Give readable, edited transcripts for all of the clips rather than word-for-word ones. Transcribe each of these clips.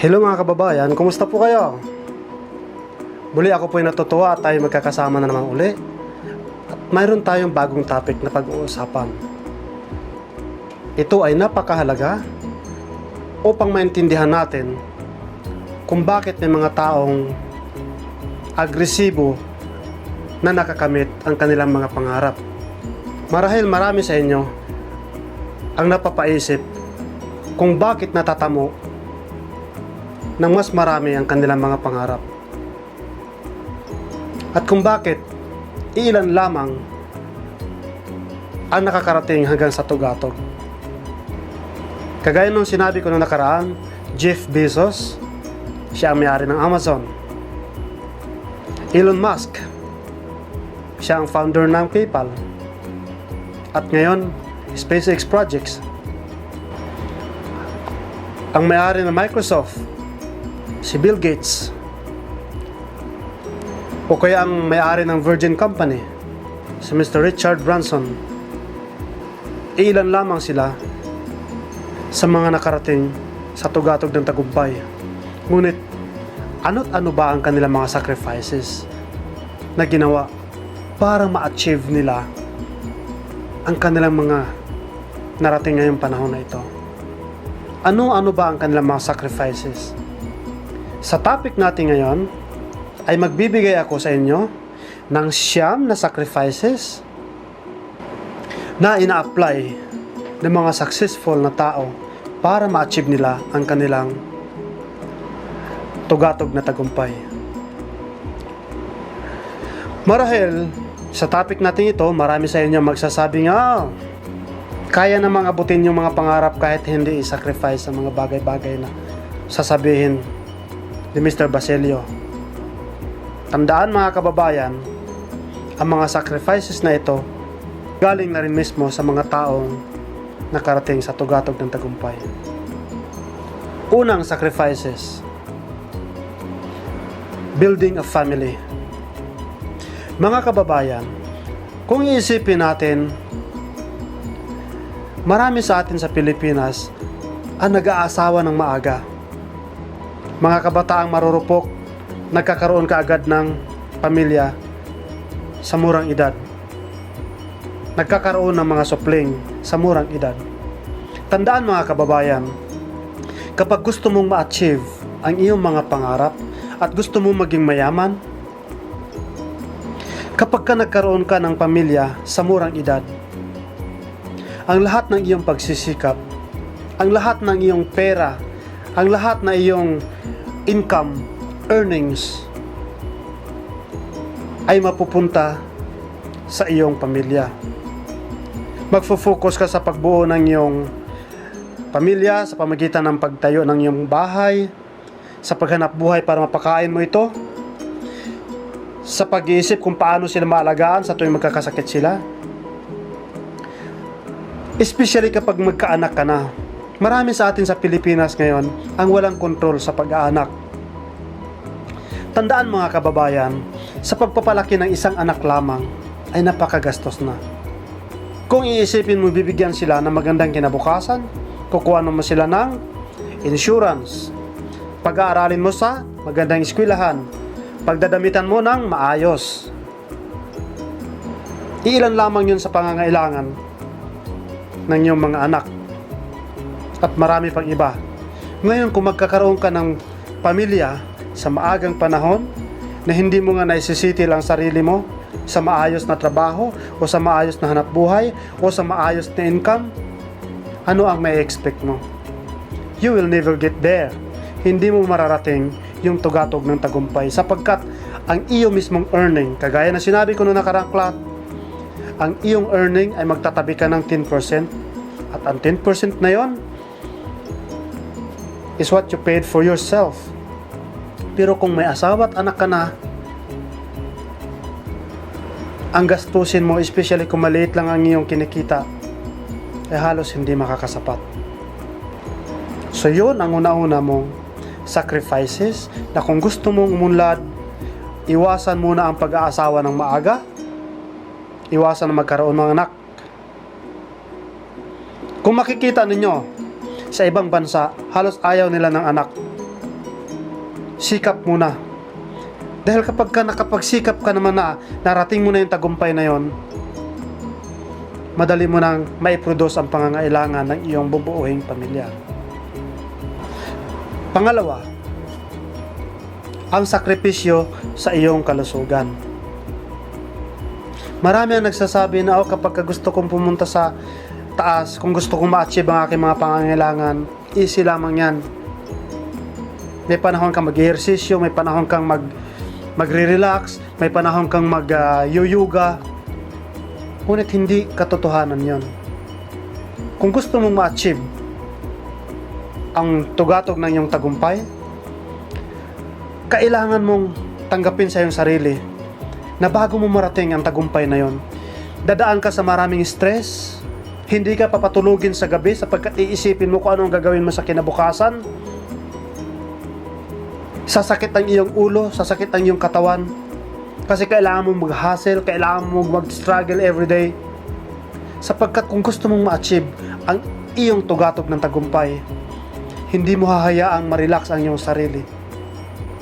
Hello mga kababayan, kumusta po kayo? Muli ako po ay natutuwa at tayo magkakasama na naman uli. At mayroon tayong bagong topic na pag-uusapan. Ito ay napakahalaga upang maintindihan natin kung bakit may mga taong agresibo na nakakamit ang kanilang mga pangarap. Marahil marami sa inyo ang napapaisip kung bakit natatamo ng mas marami ang kanilang mga pangarap. At kung bakit ilan lamang ang nakakarating hanggang sa tugatog. Kagaya nung sinabi ko nung nakaraan, Jeff Bezos, siya ang may-ari ng Amazon. Elon Musk, siya ang founder ng PayPal. At ngayon, SpaceX Projects. Ang may-ari ng Microsoft, si Bill Gates. O kaya ang may-ari ng Virgin Company, si Mr. Richard Branson. Ilan lamang sila sa mga nakarating sa tugatog ng tagumpay. Ngunit, ano't ano ba ang kanilang mga sacrifices na ginawa para ma-achieve nila ang kanilang mga narating ngayong panahon na ito? Ano ba ang kanilang mga sacrifices? Sa topic natin ngayon, ay magbibigay ako sa inyo ng 9 na sacrifices na ina-apply ng mga successful na tao para ma-achieve nila ang kanilang tugatog na tagumpay. Marahil, sa topic natin ito, marami sa inyo magsasabing, kaya namang abutin yung mga pangarap kahit hindi i-sacrifice ang mga bagay-bagay na sasabihin ni Mr. Basilio. Tandaan mga kababayan, ang mga sacrifices na ito galing na rin mismo sa mga taong nakarating sa tugatog ng tagumpay. Unang sacrifices, building a family. Mga kababayan, kung iisipin natin, marami sa atin sa Pilipinas ang nag-aasawa ng maaga. Mga kabataang marurupok, nagkakaroon kaagad ng pamilya sa murang edad. Nagkakaroon ng mga supling sa murang edad. Tandaan mga kababayan, kapag gusto mong ma-achieve ang iyong mga pangarap at gusto mong maging mayaman, kapag ka nagkaroon ka ng pamilya sa murang edad, ang lahat ng iyong pagsisikap, ang lahat ng iyong pera, ang lahat na iyong income, earnings ay mapupunta sa iyong pamilya. Magfo-focus ka sa pagbuo ng iyong pamilya sa pamagitan ng pagtayo ng iyong bahay, sa paghanap buhay para mapakain mo ito, sa pag-iisip kung paano sila maalagaan sa tuwing magkakasakit sila. Especially kapag magkaanak ka na. Marami sa atin sa Pilipinas ngayon ang walang kontrol sa pag-aanak. Tandaan mga kababayan, sa pagpapalaki ng isang anak lamang ay napakagastos na. Kung iisipin mo bibigyan sila ng magandang kinabukasan, kukuha mo sila ng insurance, pag-aaralin mo sa magandang eskwelahan, pagdadamitan mo ng maayos. Iilan lamang yun sa pangangailangan ng iyong mga anak. At marami pang iba. Ngayon kung magkakaroon ka ng pamilya sa maagang panahon na hindi mo nga naisisitil ang sarili mo sa maayos na trabaho o sa maayos na hanap buhay o sa maayos na income, ano ang may expect mo? You will never get there. Hindi mo mararating yung tugatog ng tagumpay sapagkat ang iyo mismong earning, kagaya na sinabi ko noong nakarang class, ang iyong earning ay magtatabi ka ng 10% at ang 10% na yon is what you paid for yourself. Pero kung may asawa at anak ka na, ang gastusin mo, especially kung maliit lang ang iyong kinikita, ay halos hindi makakasapat. So yun ang una-una mong sacrifices na kung gusto mong umunlad, iwasan muna ang pag-aasawa ng maaga, iwasan na magkaroon ng anak. Kung makikita ninyo, sa ibang bansa, halos ayaw nila ng anak. sikap muna. Dahil kapag ka nakapagsikap ka naman na narating mo na yung tagumpay na yon, madali mo nang maiproduce ang pangangailangan ng iyong bubuuing pamilya. Pangalawa, ang sakripisyo sa iyong kalusugan. Marami ang nagsasabi na kapag gusto kong pumunta sa taas, kung gusto kong ma-achieve ang aking mga pangangailangan, easy lamang yan. May panahon kang mag-ehersisyo, may panahon kang magre-relax, may panahon kang mag-yoga. Ngunit hindi katotohanan yon. Kung gusto mong ma-achieve ang tugatog ng iyong tagumpay, kailangan mong tanggapin sa iyong sarili na bago mo marating ang tagumpay na yon, dadaan ka sa maraming stress, hindi ka papatulugin sa gabi sapagkat iisipin mo kung anong gagawin mo sa kinabukasan. Sasakit ang iyong ulo, sasakit ang iyong katawan, kasi kailangan mong mag-hustle, kailangan mong mag-struggle everyday. Sapagkat kung gusto mong ma-achieve ang iyong tugatog ng tagumpay, hindi mo hahayaang ma-relax ang iyong sarili.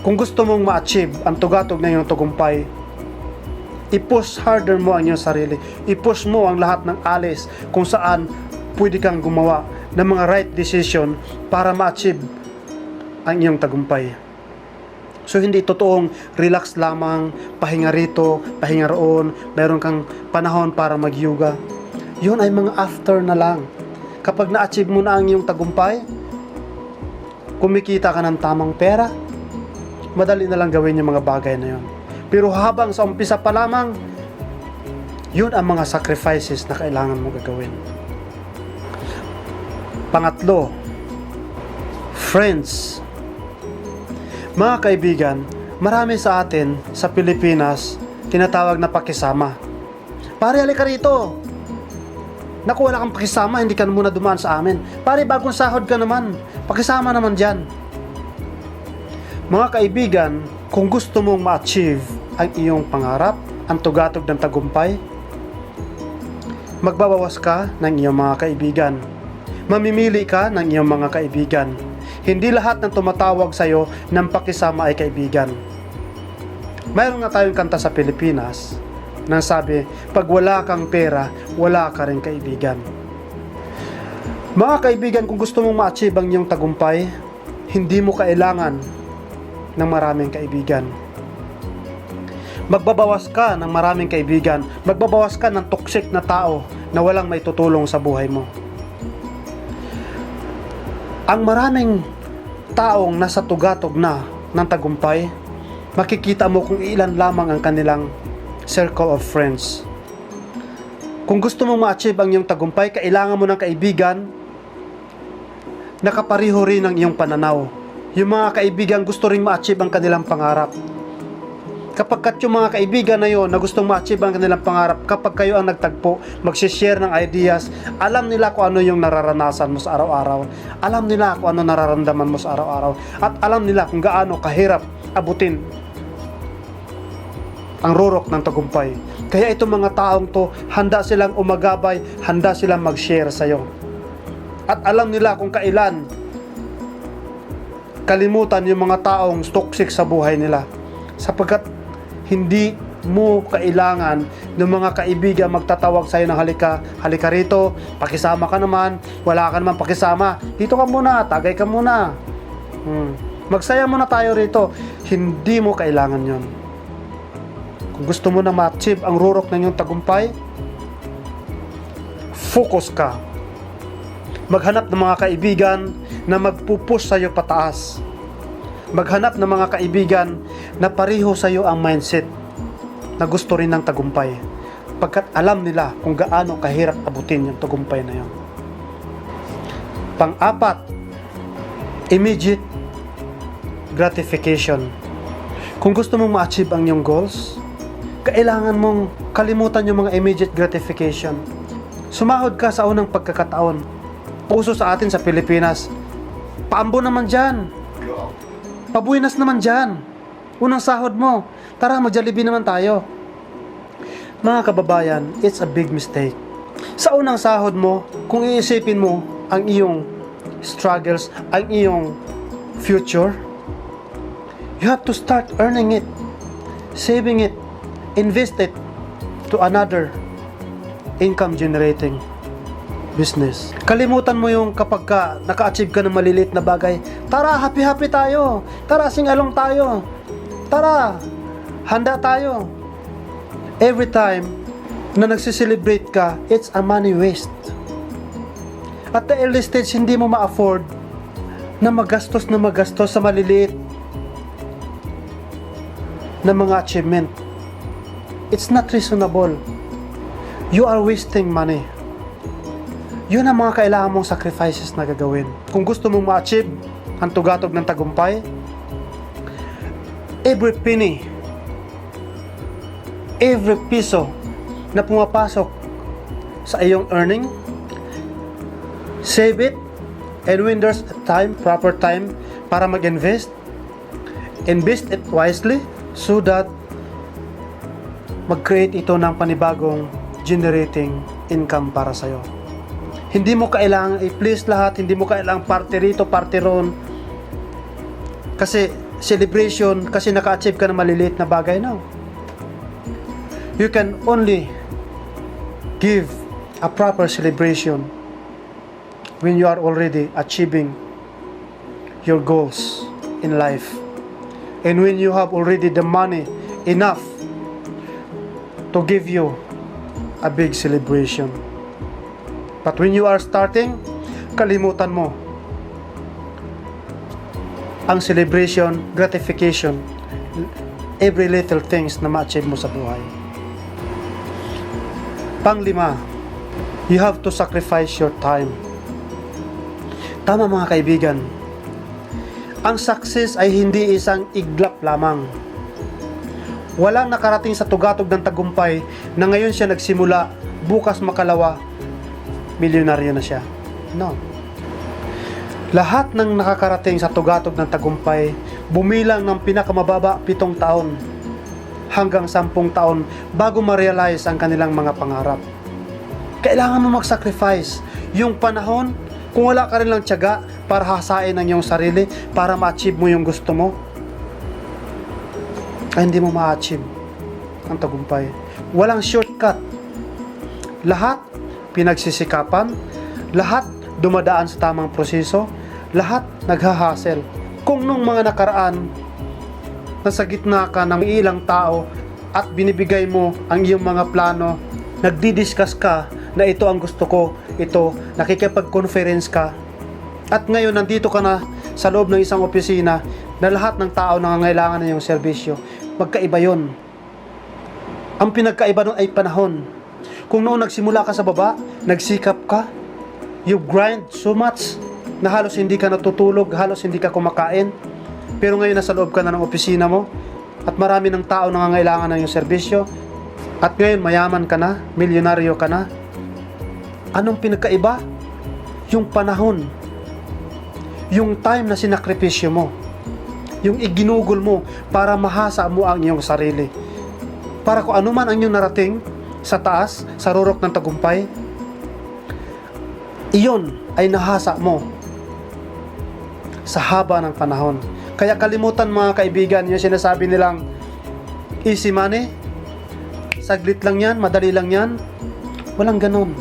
Kung gusto mong ma-achieve ang tugatog ng iyong tagumpay, i-push harder mo ang iyong sarili. I-push mo ang lahat ng alis kung saan pwede kang gumawa ng mga right decision para ma-achieve ang iyong tagumpay. So hindi totoong relax lamang, pahinga rito, pahinga roon, mayroon kang panahon para mag-yoga. Yun ay mga after na lang. Kapag na-achieve mo na ang iyong tagumpay, kumikita ka ng tamang pera, madali na lang gawin yung mga bagay na yun. Pero habang sa umpisa pa lamang, yun ang mga sacrifices na kailangan mo gagawin. Pangatlo, friends. Mga kaibigan, marami sa atin sa Pilipinas tinatawag na pakisama. Pare, halika rito. Naku, wala kang pakisama, hindi ka muna dumaan sa amin. Pare, bagong sahod ka naman, pakisama naman dyan. Mga kaibigan, kung gusto mong ma-achieve ang iyong pangarap, ang tugatog ng tagumpay, magbabawas ka ng iyong mga kaibigan. Mamimili ka ng iyong mga kaibigan. Hindi lahat ng tumatawag sa iyo ng pakisama ay kaibigan. Mayroon nga tayong kanta sa Pilipinas na sabi, pag wala kang pera, wala ka rin kaibigan. Mga kaibigan, kung gusto mong ma-achieve ang iyong tagumpay, hindi mo kailangan ng maraming kaibigan. Magbabawas ka ng maraming kaibigan, magbabawas ka ng toxic na tao na walang may tutulong sa buhay mo. Ang maraming taong nasa tugatog na ng tagumpay, makikita mo kung ilan lamang ang kanilang circle of friends. Kung gusto mong ma-achieve ang iyong tagumpay, kailangan mo ng kaibigan na kapareho rin ng iyong pananaw. Yung mga kaibigan gusto rin ma-achieve ang kanilang pangarap. Kapag yung mga kaibigan na yon na gustong ma-achieve ang kanilang pangarap, kapag kayo ang nagtagpo, magsishare ng ideas, alam nila kung ano yung nararanasan mo sa araw-araw, alam nila kung ano nararamdaman mo sa araw-araw, at alam nila kung gaano kahirap abutin ang rurok ng tagumpay. Kaya itong mga taong to, handa silang umagabay, handa silang mag-share sa'yo. At alam nila kung kailan kalimutan yung mga taong toxic sa buhay nila. Sapagkat hindi mo kailangan ng mga kaibigan magtatawag sa'yo ng halika rito, pakisama ka naman, wala ka naman pakisama, dito ka muna, tagay ka muna. Magsaya muna tayo rito. Hindi mo kailangan yon. Kung gusto mo na ma-achieve ang rurok ng iyong tagumpay, focus ka. Maghanap ng mga kaibigan na magpupush sa'yo pataas. Maghanap ng mga kaibigan na pareho sa iyo ang mindset na gusto rin ng tagumpay, pagkat alam nila kung gaano kahirap abutin yung tagumpay na yun. Pang-apat, immediate gratification. Kung gusto mong ma-achieve ang iyong goals, kailangan mong kalimutan yung mga immediate gratification. Sumahod ka sa unang pagkakataon. Uso sa atin sa Pilipinas, paambo naman dyan, pabuinas naman dyan, unang sahod mo, tara mag-Jollibee naman tayo. Mga kababayan, it's a big mistake. Sa unang sahod mo, kung iisipin mo ang iyong struggles, ang iyong future, You have to start earning it, saving it, invest it to another income generating business. Kalimutan mo yung kapag naka-achieve ka ng maliliit na bagay. Tara, happy-happy tayo. Tara, sing-along tayo. Tara, handa tayo. Every time na nagsiselebrate ka, it's a money waste. At the early stage, hindi mo ma-afford na magastos sa maliliit na mga achievement. It's not reasonable. You are wasting money. Yun ang mga kailangan mong sacrifices na gagawin. Kung gusto mong ma-achieve ang tugatog ng tagumpay, every penny, every piso na pumapasok sa iyong earning, save it, and when there's time, proper time para mag-invest, invest it wisely so that mag-create ito ng panibagong generating income para sa'yo. Hindi mo kailangang i-please lahat, hindi mo kailangang party rito, party ron. Kasi celebration, kasi naka-achieve ka ng maliliit na bagay, no? You can only give a proper celebration when you are already achieving your goals in life. And when you have already the money enough to give you a big celebration. But when you are starting, kalimutan mo ang celebration, gratification, every little things na ma-achieve mo sa buhay. Panglima, you have to sacrifice your time. Tama mga kaibigan, ang success ay hindi isang iglap lamang. Walang nakarating sa tugatog ng tagumpay na ngayon siya nagsimula, bukas makalawa, milyonaryo na siya. No. Lahat ng nakakarating sa tugatog ng tagumpay, bumilang ng pinakamababa 7 taon hanggang 10 taon bago ma-realize ang kanilang mga pangarap. Kailangan mo mag-sacrifice yung panahon. Kung wala ka rin lang tiyaga para hasain ang iyong sarili, para ma-achieve mo yung gusto mo, ay hindi mo ma-achieve ang tagumpay. Walang shortcut. Lahat pinagsisikapan, lahat dumadaan sa tamang proseso, lahat naghahasel. Kung nung mga nakaraan, nasa gitna ka ng ilang tao at binibigay mo ang iyong mga plano, nagdi-discuss ka na ito ang gusto ko, ito, nakikipag-conference ka, at ngayon nandito ka na sa loob ng isang opisina na lahat ng tao nangangailangan ng iyong serbisyo, magkaiba yon. Ang pinagkaiba nun ay panahon. Kung noon nagsimula ka sa baba, nagsikap ka, you grind so much na halos hindi ka natutulog, halos hindi ka kumakain, pero ngayon nasa loob ka na ng opisina mo at marami ng tao nangangailangan ng iyong serbisyo, at ngayon mayaman ka na, milyonaryo ka na. Anong pinagkaiba? Yung panahon, yung time na sinakripisyo mo, yung iginugol mo para mahasa mo ang iyong sarili, para kung ano man ang iyong narating sa taas, sa rurok ng tagumpay, iyon ay nahasa mo sa haba ng panahon. Kaya kalimutan mga kaibigan, yung sinasabi nilang easy money, saglit lang yan, madali lang yan. Walang ganun.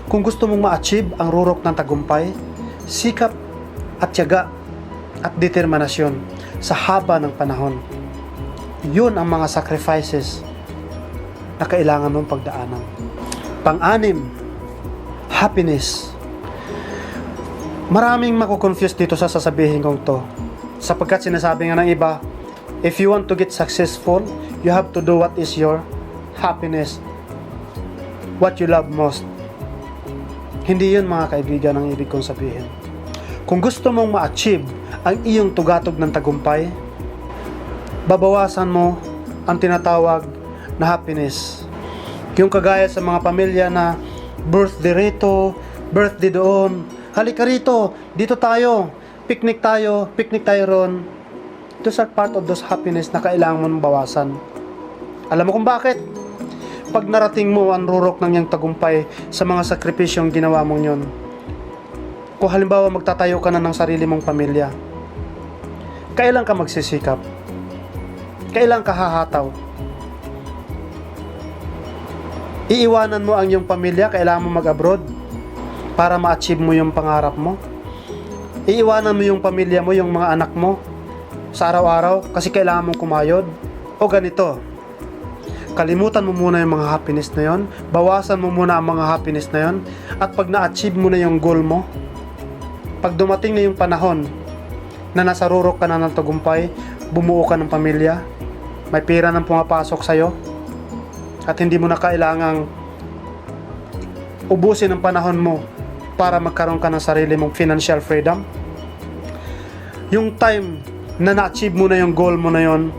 Kung gusto mong ma-achieve ang rurok ng tagumpay, sikap at tiyaga at determinasyon sa haba ng panahon. Yun ang mga sacrifices na kailangan mong pagdaanan. Pang-anim, happiness. Maraming mako-confuse dito sa sasabihin kong to, sapagkat sinasabi nga ng iba, if you want to get successful, you have to do what is your happiness, what you love most. Hindi yun mga kaibigan ang ibig kong sabihin. Kung gusto mong ma-achieve ang iyong tugatog ng tagumpay, babawasan mo ang tinatawag na happiness. Yung kagaya sa mga pamilya na birthday rito, birthday doon, halika rito, dito tayo, picnic tayo ron. Those are part of those happiness na kailangan mong bawasan. Alam mo kung bakit? Pag narating mo ang rurok ng iyong tagumpay sa mga sakripisyong ginawa mong yun, kung halimbawa magtatayo ka na ng sarili mong pamilya, kailan ka magsisikap? Kailan ka hahataw? Iiwanan mo ang iyong pamilya, kailangan mo mag-abroad para ma-achieve mo yung pangarap mo. Iiwanan mo yung pamilya mo, yung mga anak mo sa araw-araw kasi kailangan mong kumayod. O ganito, kalimutan mo muna yung mga happiness na yon, bawasan mo muna ang mga happiness na yon, at pag na-achieve mo na yung goal mo, pag dumating na yung panahon na nasa rurok ka na ng tagumpay, bumuo ka ng pamilya, may pera nang pumapasok sa'yo, at hindi mo na kailangang ubusin ang panahon mo para magkaroon ka ng sarili mong financial freedom. Yung time na na-achieve mo na yung goal mo na yon,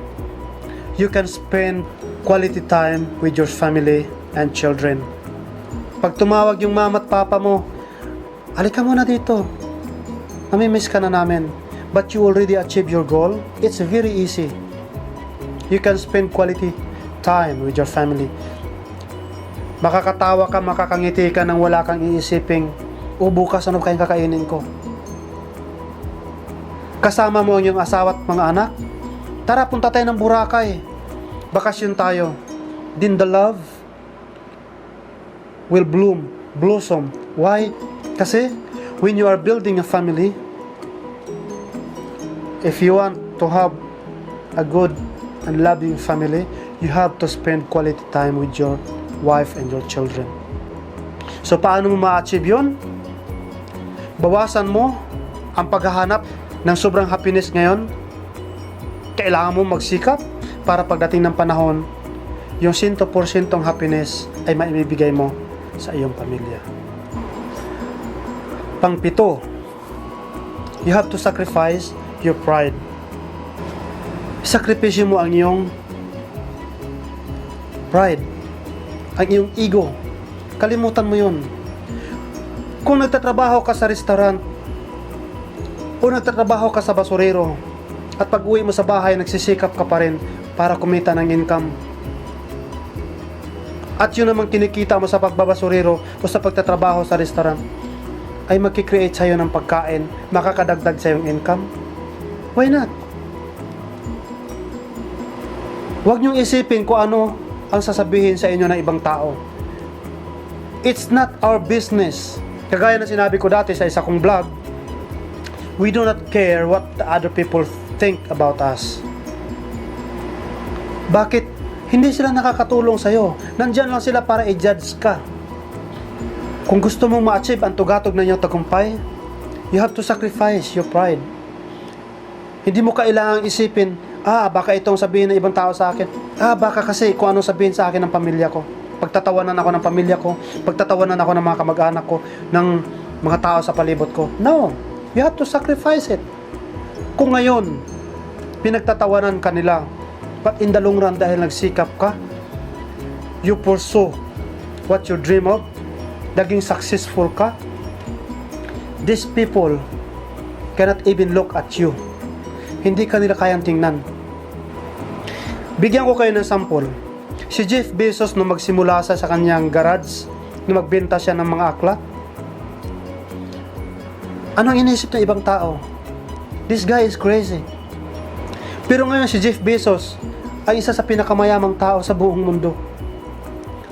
you can spend quality time with your family and children. Pag tumawag yung mama at papa mo, halika muna dito, namimiss ka na namin, but you already achieved your goal, it's very easy. You can spend quality time with your family. Makakatawa ka, makakangiti ka nang wala kang iisiping, bukas ano kayong kakainin ko. Kasama mo ang iyong asawa at mga anak, tara punta tayo ng Boracay, bakasyon tayo. Then the love will blossom. Why? Kasi when you are building a family, if you want to have a good and loving family, you have to spend quality time with your wife and your children. So paano mo ma-achieve yun? Bawasan mo ang paghahanap ng sobrang happiness ngayon. Kailangan mo magsikap para pagdating ng panahon, yung 100% happiness ay maibibigay mo sa iyong pamilya. Pang-pito, you have to sacrifice your pride. Sakripisyo mo ang iyong pride, ang iyong ego. Kalimutan mo yun. Kung nagtatrabaho ka sa restaurant o nagtatrabaho ka sa basurero at pag uwi mo sa bahay nagsisikap ka pa rin para kumita ng income, at yun namang kinikita mo sa pagbabasurero o sa pagtatrabaho sa restaurant ay magkikreate sa'yo ng pagkain, makakadagdag sa iyong income, why not? Huwag niyong isipin kung ano ang sasabihin sa inyo ng ibang tao. It's not our business. Kagaya na sinabi ko dati sa isa kong vlog, we do not care what the other people think about us. Bakit? Hindi sila nakakatulong sa'yo. Nandyan lang sila para i-judge ka. Kung gusto mong ma-achieve ang tugatog na iyong tagumpay, you have to sacrifice your pride. Hindi mo kailangang isipin, baka itong sabihin ng ibang tao sa akin. Baka kasi kung anong sabihin sa akin ng pamilya ko. Pagtatawanan ako ng pamilya ko, pagtatawanan ako ng mga kamag-anak ko, ng mga tao sa palibot ko. No, you have to sacrifice it. Kung ngayon, pinagtatawanan ka nila, but in the long run dahil nagsikap ka, you pursue what you dream of, naging successful ka, these people cannot even look at you. Hindi ka nila kayang tingnan. Bigyan ko kayo ng sample. Si Jeff Bezos nung magsimula sa kanyang garage, nung magbenta siya ng mga aklat, anong inisip ng ibang tao? This guy is crazy. Pero ngayon si Jeff Bezos ay isa sa pinakamayamang tao sa buong mundo.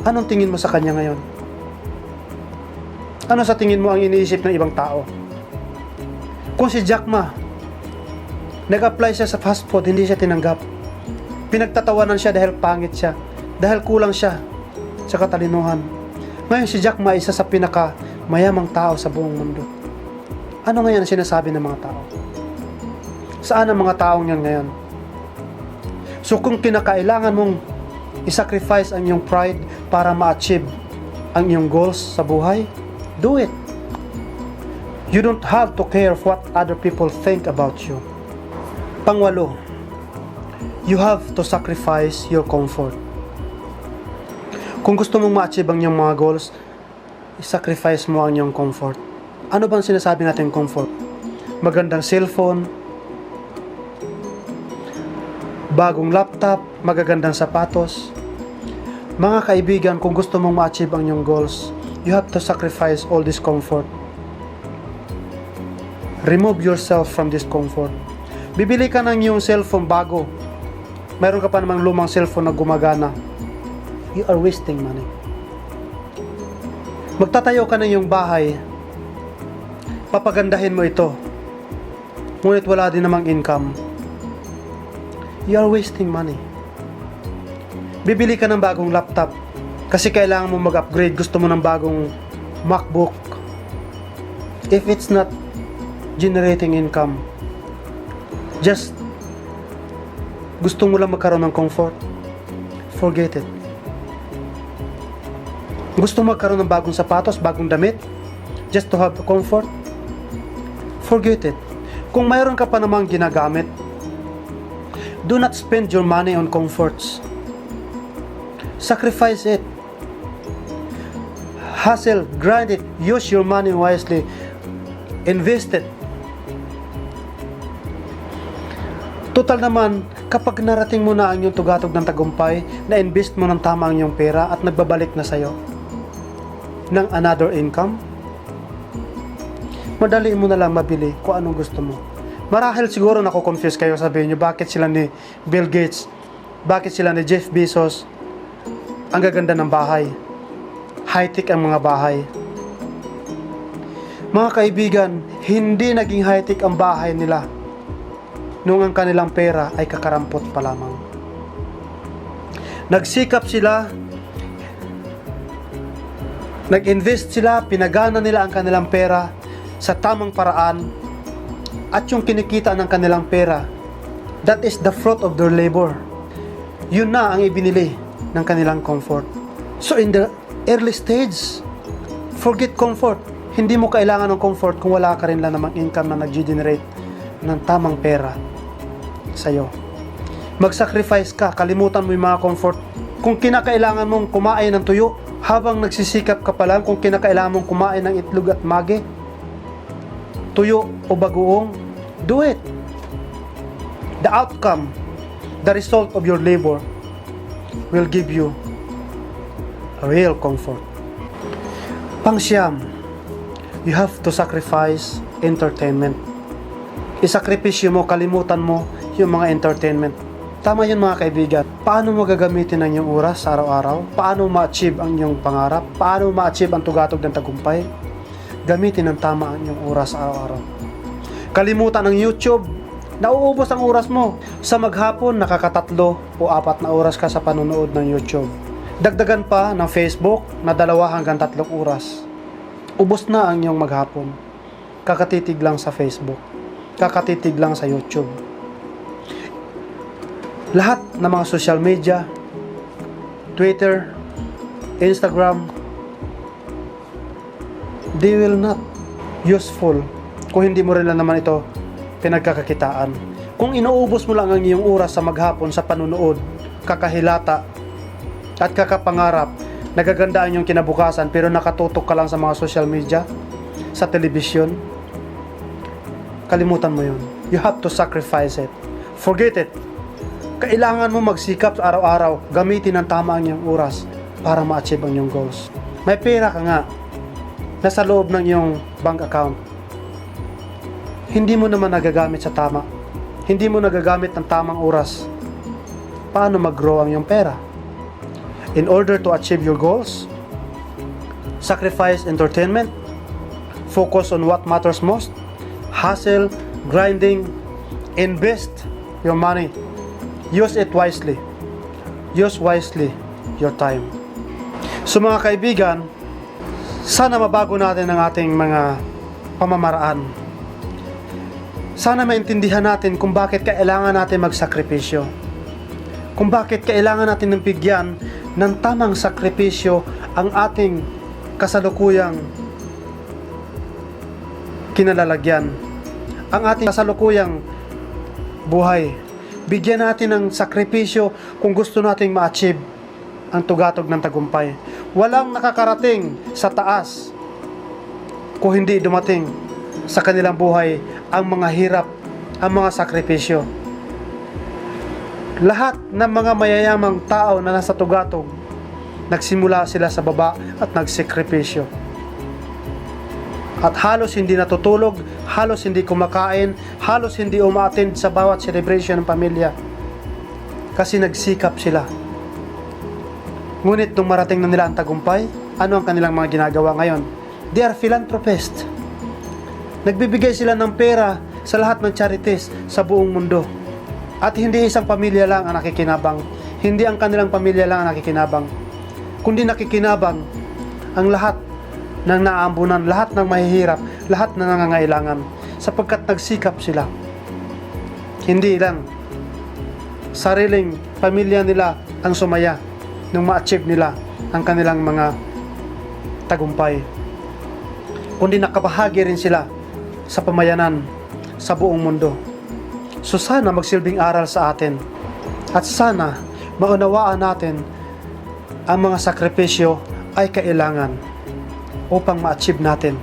Anong tingin mo sa kanya ngayon? Ano sa tingin mo ang iniisip ng ibang tao? Kung si Jack Ma, nag-apply siya sa fast food, hindi siya tinanggap. Pinagtatawanan siya dahil pangit siya, dahil kulang siya sa katalinuhan. Ngayon si Jack Ma, isa sa pinakamayamang tao sa buong mundo. Ano ngayon ang sinasabi ng mga tao? Saan ang mga taong yan ngayon? So kung kinakailangan mong i-sacrifice ang iyong pride para ma-achieve ang iyong goals sa buhay, do it. You don't have to care what other people think about you. Pangwalo, you have to sacrifice your comfort. Kung gusto mong ma-achieve ang iyong mga goals, i-sacrifice mo ang iyong comfort. Ano bang sinasabi natin comfort? Magandang cellphone, bagong laptop, magagandang sapatos. Mga kaibigan, kung gusto mong ma-achieve ang iyong goals, you have to sacrifice all this comfort. Remove yourself from this comfort. Bibili ka ng iyong cellphone bago, mayroon ka pa namang lumang cellphone na gumagana. You are wasting money. Magtatayo ka ng iyong bahay, papagandahin mo ito, ngunit wala din namang income. You are wasting money. Bibili ka ng bagong laptop kasi kailangan mo mag-upgrade, gusto mo ng bagong MacBook. If it's not generating income, just gusto mo lang magkaroon ng comfort, forget it. Gusto mo magkaroon ng bagong sapatos, bagong damit, just to have comfort, forget it. Kung mayroon ka pa namang ginagamit, do not spend your money on comforts. Sacrifice it. Hustle, grind it, use your money wisely, invest it. Total naman, kapag narating mo na ang iyong tugatog ng tagumpay, na-invest mo ng tama ang iyong pera at nagbabalik na sa'yo ng another income, madali mo na lang mabili kung anong gusto mo. Marahil siguro nako-confuse kayo, sabihin nyo, bakit sila ni Bill Gates, bakit sila ni Jeff Bezos, ang gaganda ng bahay, high-tech ang mga bahay. Mga kaibigan, hindi naging high-tech ang bahay nila nung ang kanilang pera ay kakarampot pa lamang. Nagsikap sila, nag-invest sila, pinagana nila ang kanilang pera sa tamang paraan, at yung kinikita ng kanilang pera, that is the fruit of their labor. Yun na ang ibinili ng kanilang comfort. So in the early stage, forget comfort. Hindi mo kailangan ng comfort kung wala ka rin lang namang income na nag-generate ng tamang pera sa'yo. Mag-sacrifice ka, kalimutan mo yung mga comfort. Kung kinakailangan mong kumain ng tuyo, habang nagsisikap ka pa lang, kung kinakailangan mong kumain ng itlog at mage, tuyo o bagoong, do it. The outcome, the result of your labor will give you a real comfort. Pangsyam, you have to sacrifice entertainment. Isakripisyo mo, kalimutan mo yung mga entertainment. Tama yun mga kaibigan. Paano mo gagamitin ang iyong oras sa araw-araw? Paano ma-achieve ang iyong pangarap? Paano ma-achieve ang tugatog ng tagumpay? Gamitin ng tama ang iyong oras sa araw-araw. Kalimutan ang YouTube. Nauubos ang oras mo. Sa maghapon, nakakatatlo o 4 na oras ka sa panonood ng YouTube. Dagdagan pa ng Facebook na 2 hanggang 3 oras. Ubos na ang iyong maghapon. Kakatitig lang sa Facebook. Kakatitig lang sa YouTube. Lahat ng mga social media, Twitter, Instagram, they will not useful kung hindi mo rin lang naman ito pinagkakakitaan. Kung inuubos mo lang ang iyong oras sa maghapon sa panunood, kakahilata at kakapangarap, nagaganda ang iyong kinabukasan pero nakatutok ka lang sa mga social media, sa telebisyon, kalimutan mo yun. You have to sacrifice it. Forget it. Kailangan mo magsikap sa araw-araw, gamitin ng tama ang iyong oras para ma-achieve ang iyong goals. May pera ka nga, nasa loob ng iyong bank account. Hindi mo naman nagagamit sa tama. Hindi mo nagagamit ng tamang oras. Paano mag-grow ang iyong pera? In order to achieve your goals, sacrifice entertainment, focus on what matters most, hustle, grinding, invest your money. Use it wisely. Use wisely your time. So mga kaibigan, sana mabago natin ang ating mga pamamaraan. Sana maintindihan natin kung bakit kailangan natin magsakripisyo. Kung bakit kailangan natin ng bigyan ng tamang sakripisyo ang ating kasalukuyang kinalalagyan. Ang ating kasalukuyang buhay. Bigyan natin ng sakripisyo kung gusto nating ma-achieve ang tugatog ng tagumpay. Walang nakakarating sa taas kung hindi dumating sa kanilang buhay ang mga hirap, ang mga sakripisyo. Lahat ng mga mayayamang tao na nasa tugatog, nagsimula sila sa baba at nagsakripisyo. At halos hindi natutulog, halos hindi kumakain, halos hindi umaattend sa bawat celebration ng pamilya. kasi nagsikap sila. Ngunit nung marating na nila ang tagumpay, ano ang kanilang mga ginagawa ngayon? They are philanthropists. Nagbibigay sila ng pera sa lahat ng charities sa buong mundo. At hindi isang pamilya lang ang nakikinabang. Hindi ang kanilang pamilya lang ang nakikinabang. Kundi nakikinabang ang lahat ng naaambunan, lahat ng mahihirap, lahat ng nangangailangan. Sapagkat nagsikap sila. Hindi lang sariling pamilya nila ang sumaya nung ma-achieve nila ang kanilang mga tagumpay, kundi nakabahagi rin sila sa pamayanan sa buong mundo. So sana magsilbing aral sa atin at sana maunawaan natin ang mga sakripisyo ay kailangan upang ma-achieve natin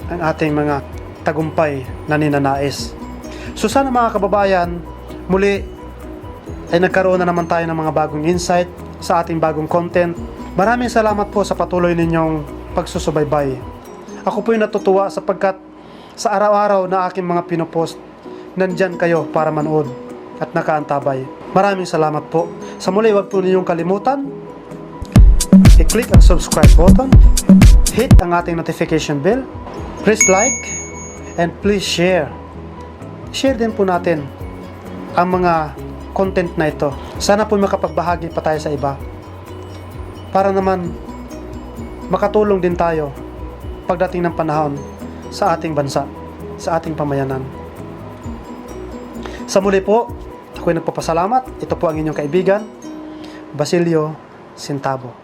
ang ating mga tagumpay na ninanais. So sana mga kababayan, muli ay nagkaroon na naman tayo ng mga bagong insight sa ating bagong content. Maraming salamat po sa patuloy ninyong pagsusubaybay. Ako po'y natutuwa sapagkat sa araw-araw na aking mga pinopost, nandyan kayo para manood at nakaantabay. Maraming salamat po. Sa muli, huwag po ninyong kalimutan, i-click ang subscribe button, hit ang ating notification bell, please like, and please share. Share din po natin ang mga content na ito. Sana po makapagbahagi pa tayo sa iba para naman makatulong din tayo pagdating ng panahon sa ating bansa, sa ating pamayanan. Sa muli po, ako'y nagpapasalamat. Ito po ang inyong kaibigan, Basilio Sintabo.